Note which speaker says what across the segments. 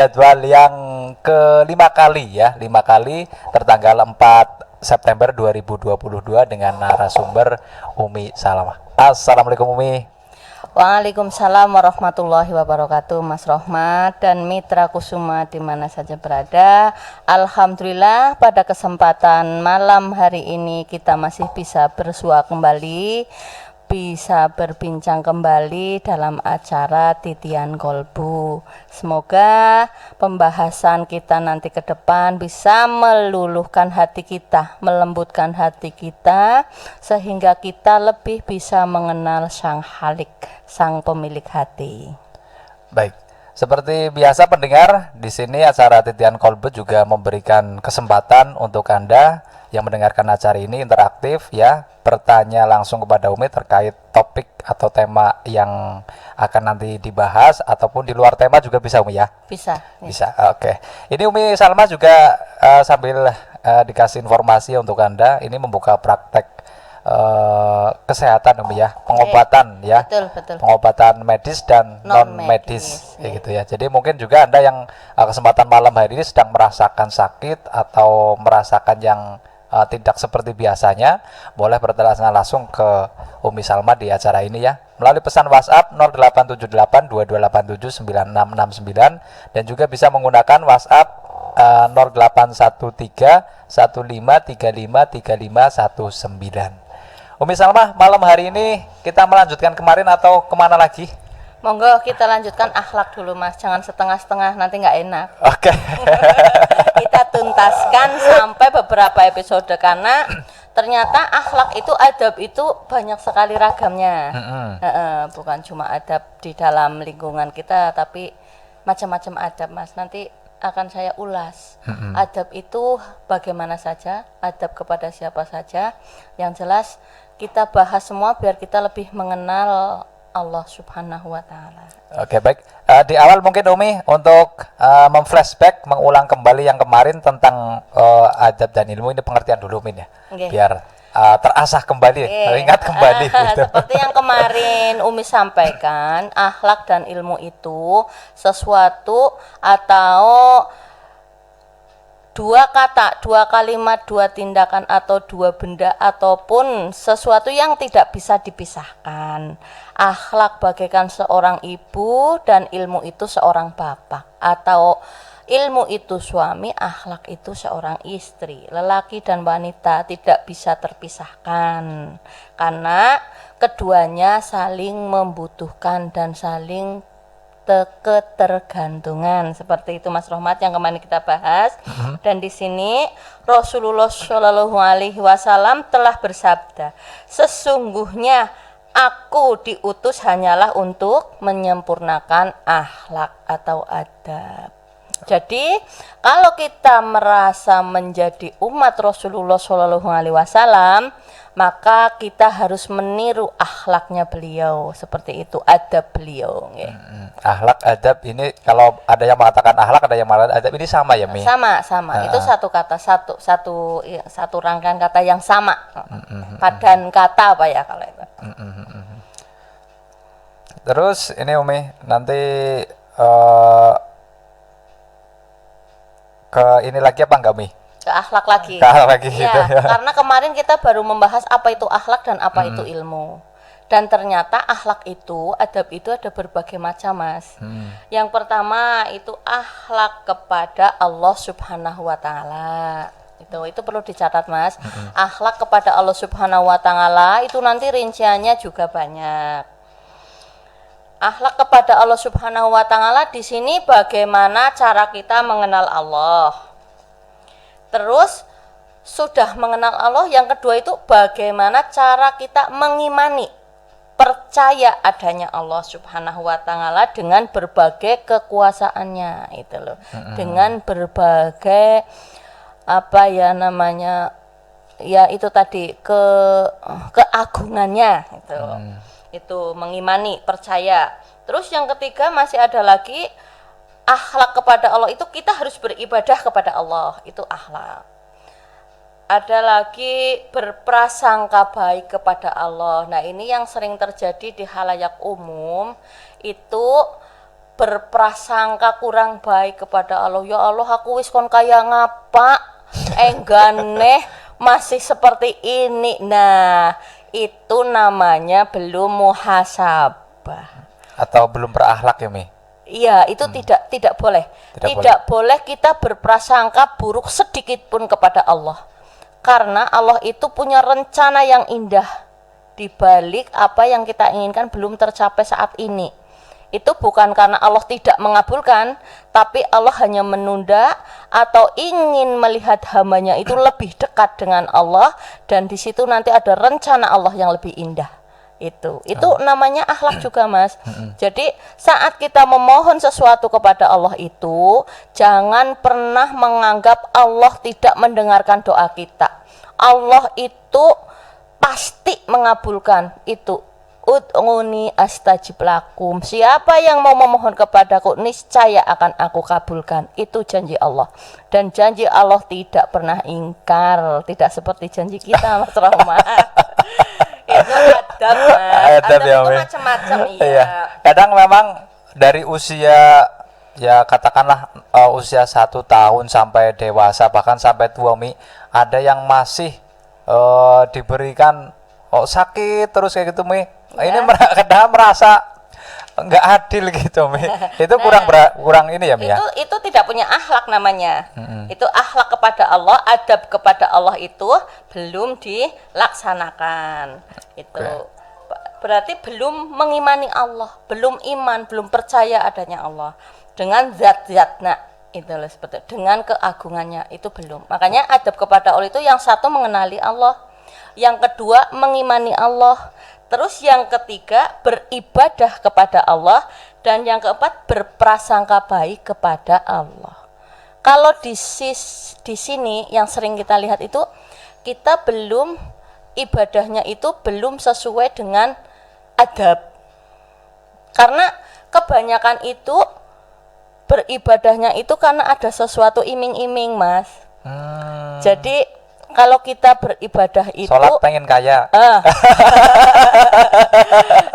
Speaker 1: Jadwal yang kelima kali ya, 5 kali tertanggal 4 September 2022 dengan narasumber Umi Salamah. Assalamualaikum Umi.
Speaker 2: Waalaikumsalam warahmatullahi wabarakatuh, Mas Rohmat dan Mitra Kusuma di mana saja berada. Alhamdulillah pada kesempatan malam hari ini kita masih bisa bersua kembali, bisa berbincang kembali dalam acara Titian Kolbu. Semoga pembahasan kita nanti ke depan bisa meluluhkan hati kita, melembutkan hati kita, sehingga kita lebih bisa mengenal Sang Halik, Sang pemilik hati.
Speaker 1: Baik, seperti biasa pendengar, di sini acara Titian Kolbu juga memberikan kesempatan untuk Anda yang mendengarkan acara ini interaktif ya, bertanya langsung kepada Umi terkait topik atau tema yang akan nanti dibahas ataupun di luar tema juga bisa Umi ya?
Speaker 2: Bisa.
Speaker 1: Bisa, oke. Ini Umi Salma juga sambil dikasih informasi untuk Anda, ini membuka praktek kesehatan Umi ya, pengobatan ya,
Speaker 2: Betul.
Speaker 1: pengobatan medis dan non medis
Speaker 2: ya.
Speaker 1: gitu ya. Jadi mungkin juga Anda yang kesempatan malam hari ini sedang merasakan sakit atau merasakan yang tidak seperti biasanya, boleh bertanya langsung ke Umi Salma di acara ini ya, melalui pesan WhatsApp 087822879669 dan juga bisa menggunakan WhatsApp 081315353519. Umi Salma, malam hari ini kita melanjutkan kemarin atau kemana lagi?
Speaker 2: Monggo kita lanjutkan akhlak dulu Mas, jangan setengah-setengah, nanti nggak enak.
Speaker 1: Oke.
Speaker 2: Kita tuntaskan sampai beberapa episode karena ternyata akhlak itu, adab itu banyak sekali ragamnya. Bukan cuma adab di dalam lingkungan kita, tapi macam-macam adab Mas. Nanti akan saya ulas. Adab itu bagaimana saja, adab kepada siapa saja. Yang jelas kita bahas semua biar kita lebih mengenal Allah Subhanahu wa Ta'ala.
Speaker 1: Oke, baik. Di awal mungkin Umi untuk memflashback, mengulang kembali yang kemarin tentang adab dan ilmu, ini pengertian dulu Min ya. Biar terasah kembali, teringat kembali gitu.
Speaker 2: Seperti yang kemarin Umi sampaikan, akhlak dan ilmu itu sesuatu atau dua kata, dua kalimat, dua tindakan atau dua benda ataupun sesuatu yang tidak bisa dipisahkan. Akhlak bagaikan seorang ibu dan ilmu itu seorang bapak, atau ilmu itu suami, akhlak itu seorang istri. Lelaki dan wanita tidak bisa terpisahkan karena keduanya saling membutuhkan dan saling ketergantungan. Seperti itu Mas Rohmat yang kemarin kita bahas. Dan di sini Rasulullah Shallallahu Alaihi Wasallam telah bersabda, sesungguhnya aku diutus hanyalah untuk menyempurnakan akhlak atau adab. Jadi kalau kita merasa menjadi umat Rasulullah Shallallahu Alaihi Wasallam, maka kita harus meniru akhlaknya beliau, seperti itu adab beliau.
Speaker 1: Akhlak, adab ini kalau ada yang mengatakan akhlak, ada yang mengatakan adab, ini sama ya Mi?
Speaker 2: Sama. Itu satu kata, satu rangkaian kata yang sama. Padan kata apa ya kalau itu.
Speaker 1: Terus ini Umi nanti ke ini lagi apa enggak Mi?
Speaker 2: Ke akhlak lagi.
Speaker 1: Ke akhlak lagi
Speaker 2: ya,
Speaker 1: gitu ya.
Speaker 2: Karena kemarin kita baru membahas apa itu akhlak dan apa itu ilmu. Dan ternyata akhlak itu, adab itu ada berbagai macam Mas. Yang pertama itu akhlak kepada Allah Subhanahu wa Ta'ala. Itu perlu dicatat Mas. Akhlak kepada Allah Subhanahu wa Ta'ala itu nanti rinciannya juga banyak. Akhlak kepada Allah Subhanahu wa Ta'ala di sini bagaimana cara kita mengenal Allah. Terus sudah mengenal Allah, yang kedua itu bagaimana cara kita mengimani, percaya adanya Allah Subhanahu wa Ta'ala dengan berbagai kekuasaannya itu loh. Dengan berbagai apa ya namanya, ya itu tadi keagungannya itu. Itu mengimani, percaya. Terus yang ketiga masih ada lagi akhlak kepada Allah, itu kita harus beribadah kepada Allah, itu akhlak. Ada lagi berprasangka baik kepada Allah. Nah, ini yang sering terjadi di halayak umum, itu berprasangka kurang baik kepada Allah. Ya Allah, aku wis kon kaya ngapa enggane masih seperti ini. Nah, itu namanya belum muhasabah
Speaker 1: atau belum berakhlak ya Mi?
Speaker 2: Iya, itu tidak boleh. Tidak boleh kita berprasangka buruk sedikit pun kepada Allah. Karena Allah itu punya rencana yang indah di balik apa yang kita inginkan belum tercapai saat ini. Itu bukan karena Allah tidak mengabulkan, tapi Allah hanya menunda atau ingin melihat hambanya itu lebih dekat dengan Allah, dan di situ nanti ada rencana Allah yang lebih indah. Itu namanya akhlak juga, Mas. Jadi saat kita memohon sesuatu kepada Allah itu, jangan pernah menganggap Allah tidak mendengarkan doa kita. Allah itu pasti mengabulkan itu. Ud'uni astajib lakum. Siapa yang mau memohon kepadaku, niscaya akan aku kabulkan. Itu janji Allah. Dan janji Allah tidak pernah ingkar. Tidak seperti janji kita, Mas Rahmat. Itu adab, Mas. Adab
Speaker 1: ya,
Speaker 2: itu macam-macam,
Speaker 1: iya. Kadang memang dari usia, ya katakanlah usia 1 tahun sampai dewasa, bahkan sampai tua Mi, ada yang masih diberikan sakit terus kayak gitu Mi.
Speaker 2: Ya.
Speaker 1: Ini kadang merasa nggak adil gitu Mi. Itu kurang ini ya Mi ya.
Speaker 2: Itu tidak punya akhlak namanya. Itu akhlak kepada Allah, adab kepada Allah itu belum dilaksanakan. Itu berarti belum mengimani Allah, belum iman, belum percaya adanya Allah dengan zat-zatnya. Itu seperti dengan keagungannya itu belum. Makanya adab kepada Allah itu yang satu mengenali Allah, yang kedua mengimani Allah, terus yang ketiga beribadah kepada Allah, dan yang keempat berprasangka baik kepada Allah. Kalau di sini yang sering kita lihat itu, kita belum, ibadahnya itu belum sesuai dengan adab. Karena kebanyakan itu beribadahnya itu karena ada sesuatu iming-iming, Mas. Jadi kalau kita beribadah itu
Speaker 1: sholat pengen kaya,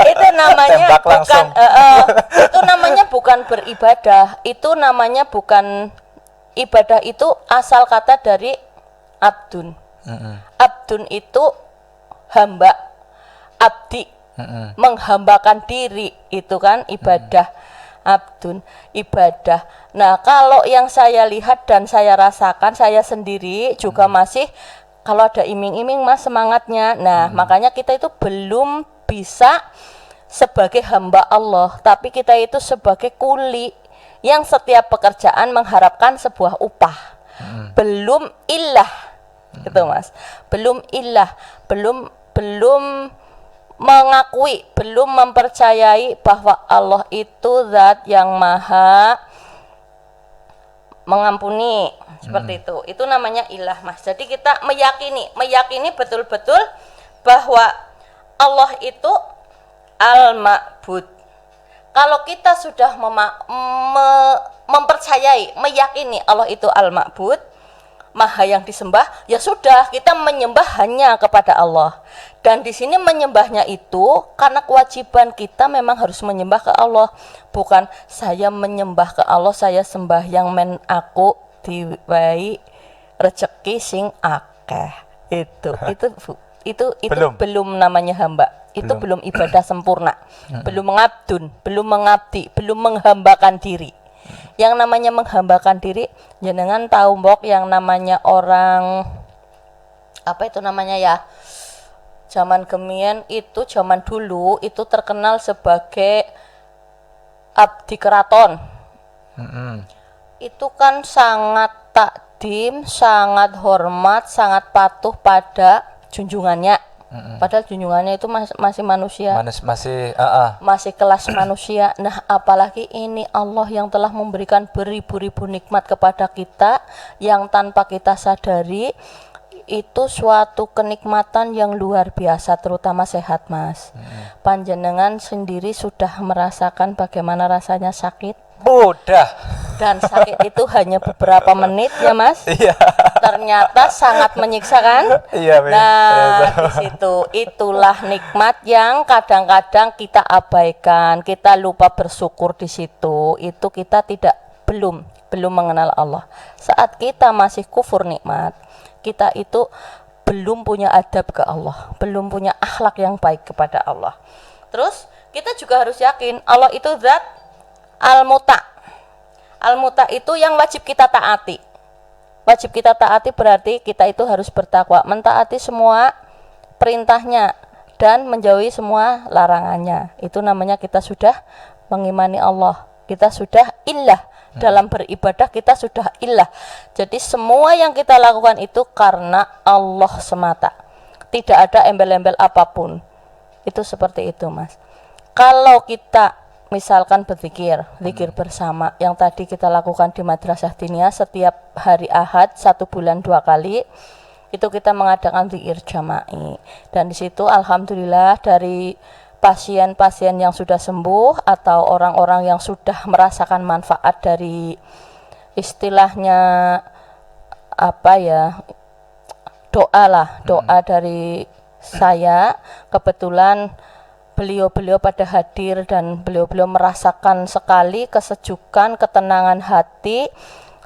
Speaker 2: itu namanya
Speaker 1: tembak langsung.
Speaker 2: Itu namanya bukan beribadah, itu namanya bukan ibadah. Itu asal kata dari abdun. Abdun itu hamba, abdi, menghambakan diri, itu kan ibadah. Abdun, ibadah. Nah, kalau yang saya lihat dan saya rasakan, saya sendiri juga masih, kalau ada iming-iming Mas semangatnya. Nah, makanya kita itu belum bisa sebagai hamba Allah, tapi kita itu sebagai kuli yang setiap pekerjaan mengharapkan sebuah upah. Belum ilah. Gitu, Mas. Belum ilah, belum mengakui, belum mempercayai bahwa Allah itu zat yang maha mengampuni, seperti itu. Itu namanya ilah, Mas. Jadi kita meyakini betul-betul bahwa Allah itu al-ma'bud. Kalau kita sudah mempercayai, meyakini Allah itu al-ma'bud, maha yang disembah, ya sudah, kita menyembah hanya kepada Allah. Dan di sini menyembahnya itu karena kewajiban kita memang harus menyembah ke Allah, bukan saya menyembah ke Allah, saya sembahyang men aku diwai rezeki sing akeh. Itu belum namanya hamba. Itu belum ibadah sempurna. Belum mengabdun, belum mengabdi, belum menghambakan diri. Yang namanya menghambakan diri, jenengan tahu mbok yang namanya orang apa itu namanya ya? Zaman kemien itu, zaman dulu itu terkenal sebagai abdi keraton. Itu kan sangat takdim, sangat hormat, sangat patuh pada junjungannya. Padahal junjungannya itu masih manusia, masih kelas manusia. Nah, apalagi ini Allah yang telah memberikan beribu-ribu nikmat kepada kita yang tanpa kita sadari. Itu suatu kenikmatan yang luar biasa, terutama sehat, Mas. Panjenengan sendiri sudah merasakan bagaimana rasanya sakit,
Speaker 1: Mudah.
Speaker 2: Dan sakit itu hanya beberapa menit ya Mas.
Speaker 1: Iya.
Speaker 2: Ternyata sangat menyiksa kan?
Speaker 1: Iya, Mi.
Speaker 2: Nah, di situ itulah nikmat yang kadang-kadang kita abaikan, kita lupa bersyukur di situ. Itu kita belum mengenal Allah. Saat kita masih kufur nikmat, kita itu belum punya adab ke Allah, belum punya akhlak yang baik kepada Allah. Terus kita juga harus yakin Allah itu zat al-muta. Al-muta itu yang wajib kita taati. Wajib kita taati berarti kita itu harus bertakwa, mentaati semua perintahnya dan menjauhi semua larangannya. Itu namanya kita sudah mengimani Allah. Kita sudah illah. Dalam beribadah kita sudah illah. Jadi semua yang kita lakukan itu karena Allah semata. Tidak ada embel-embel apapun. Itu seperti itu, Mas. Kalau kita misalkan berzikir, zikir bersama yang tadi kita lakukan di Madrasah Diniyah setiap hari Ahad 1 bulan 2 kali, itu kita mengadakan zikir jama'i. Dan di situ alhamdulillah dari pasien-pasien yang sudah sembuh atau orang-orang yang sudah merasakan manfaat dari istilahnya apa ya, doa dari saya, kebetulan beliau-beliau pada hadir dan beliau-beliau merasakan sekali kesejukan, ketenangan hati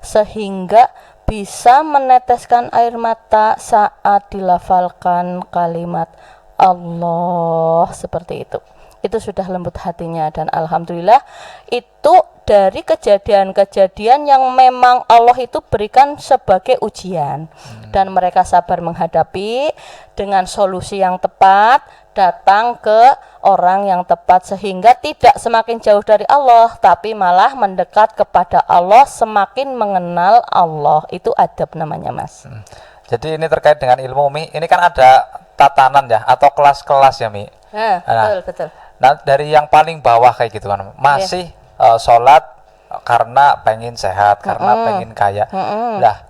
Speaker 2: sehingga bisa meneteskan air mata saat dilafalkan kalimat Allah seperti itu. Itu sudah lembut hatinya dan alhamdulillah itu dari kejadian-kejadian yang memang Allah itu berikan sebagai ujian dan mereka sabar menghadapi dengan solusi yang tepat, datang ke orang yang tepat sehingga tidak semakin jauh dari Allah tapi malah mendekat kepada Allah, semakin mengenal Allah. Itu adab namanya, Mas.
Speaker 1: Jadi ini terkait dengan ilmu, Mi. Ini kan ada tatanan ya atau kelas-kelas ya, Mi.
Speaker 2: Betul.
Speaker 1: Nah, dari yang paling bawah kayak gitu kan, masih sholat karena pengen sehat, karena pengen kaya. Nah,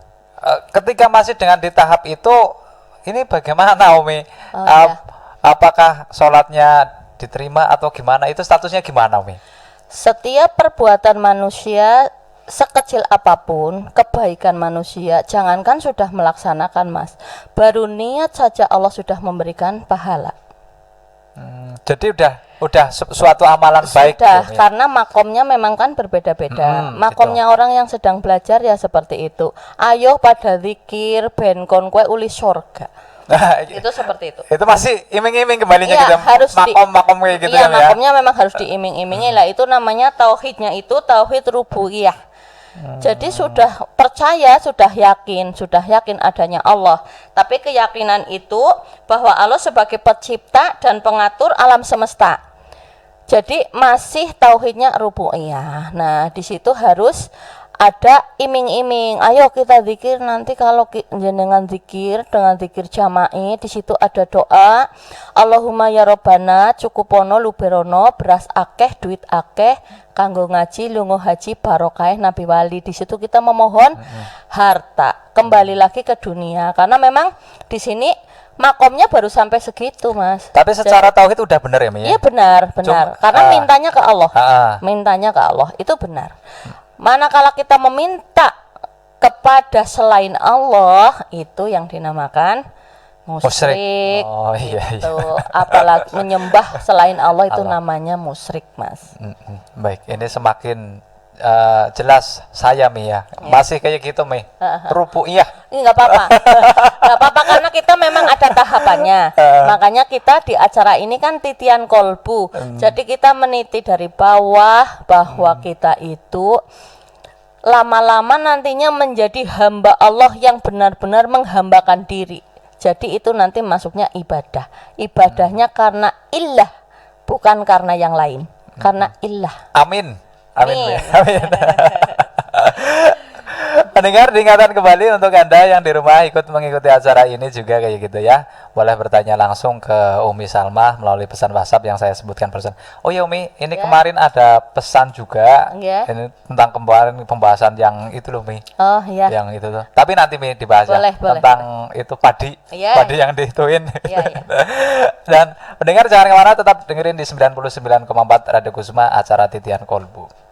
Speaker 1: ketika masih dengan di tahap itu, ini bagaimana, Umi? Apakah sholatnya diterima atau gimana? Itu statusnya gimana, Umi?
Speaker 2: Setiap perbuatan manusia sekecil apapun, kebaikan manusia, jangankan sudah melaksanakan, Mas, baru niat saja Allah sudah memberikan pahala.
Speaker 1: Jadi udah suatu amalan baik
Speaker 2: sudah ya? Karena makomnya memang kan berbeda-beda. Makomnya gitu. Orang yang sedang belajar ya seperti itu. Ayo pada zikir ben kon kue uli surga. Itu seperti itu.
Speaker 1: Itu masih iming-iming kembalinya
Speaker 2: ya,
Speaker 1: gitu.
Speaker 2: Harus
Speaker 1: makom kayak gitu
Speaker 2: ya,
Speaker 1: ya.
Speaker 2: Makomnya memang harus diiming-imingi lah. Itu namanya tauhidnya itu tauhid rububiyah. Jadi sudah percaya, sudah yakin adanya Allah. Tapi keyakinan itu bahwa Allah sebagai pencipta dan pengatur alam semesta. Jadi masih tauhidnya rububiyah. Nah, di situ harus ada iming-iming. Ayo kita zikir, nanti kalau jenengan zikir dengan zikir jama'i, di situ ada doa Allahumma ya Robbana cukupono luberono beras akeh duit akeh kanggo ngaji lungo haji barokah Nabi Wali. Di situ kita memohon harta kembali lagi ke dunia karena memang di sini makomnya baru sampai segitu, Mas.
Speaker 1: Tapi secara tauhid udah benar ya, Mi?
Speaker 2: Iya benar. Karena mintanya ke Allah. Mintanya ke Allah itu benar. Manakala kita meminta kepada selain Allah, itu yang dinamakan musyrik.
Speaker 1: Oh iya.
Speaker 2: Itu apalagi menyembah selain Allah itu namanya musyrik, Mas.
Speaker 1: Baik, ini semakin jelas saya, Mi ya. Masih kayak gitu, Mi. Rububiyah.
Speaker 2: Ini enggak apa-apa. Enggak apa-apa karena kita memang ada tahapannya. Makanya kita di acara ini kan titian kolbu. Jadi kita meniti dari bawah bahwa kita itu lama-lama nantinya menjadi hamba Allah yang benar-benar menghambakan diri. Jadi itu nanti masuknya ibadah. Ibadahnya karena illah, bukan karena yang lain. Karena illah.
Speaker 1: Amin. Amin. Pendengar, diingatkan kembali untuk Anda yang di rumah ikut mengikuti acara ini juga kayak gitu ya. Boleh bertanya langsung ke Umi Salma melalui pesan WhatsApp yang saya sebutkan barusan. Oh ya Umi, ini kemarin ada pesan juga ini tentang pembahasan yang itu loh Mi.
Speaker 2: Oh iya.
Speaker 1: Yang itu tuh. Tapi nanti Mi dibahas tentang itu padi. Padi yang dihituin. Dan pendengar jangan kemana, tetap dengerin di 99,4 Radio Kusuma acara Titian Kolbu.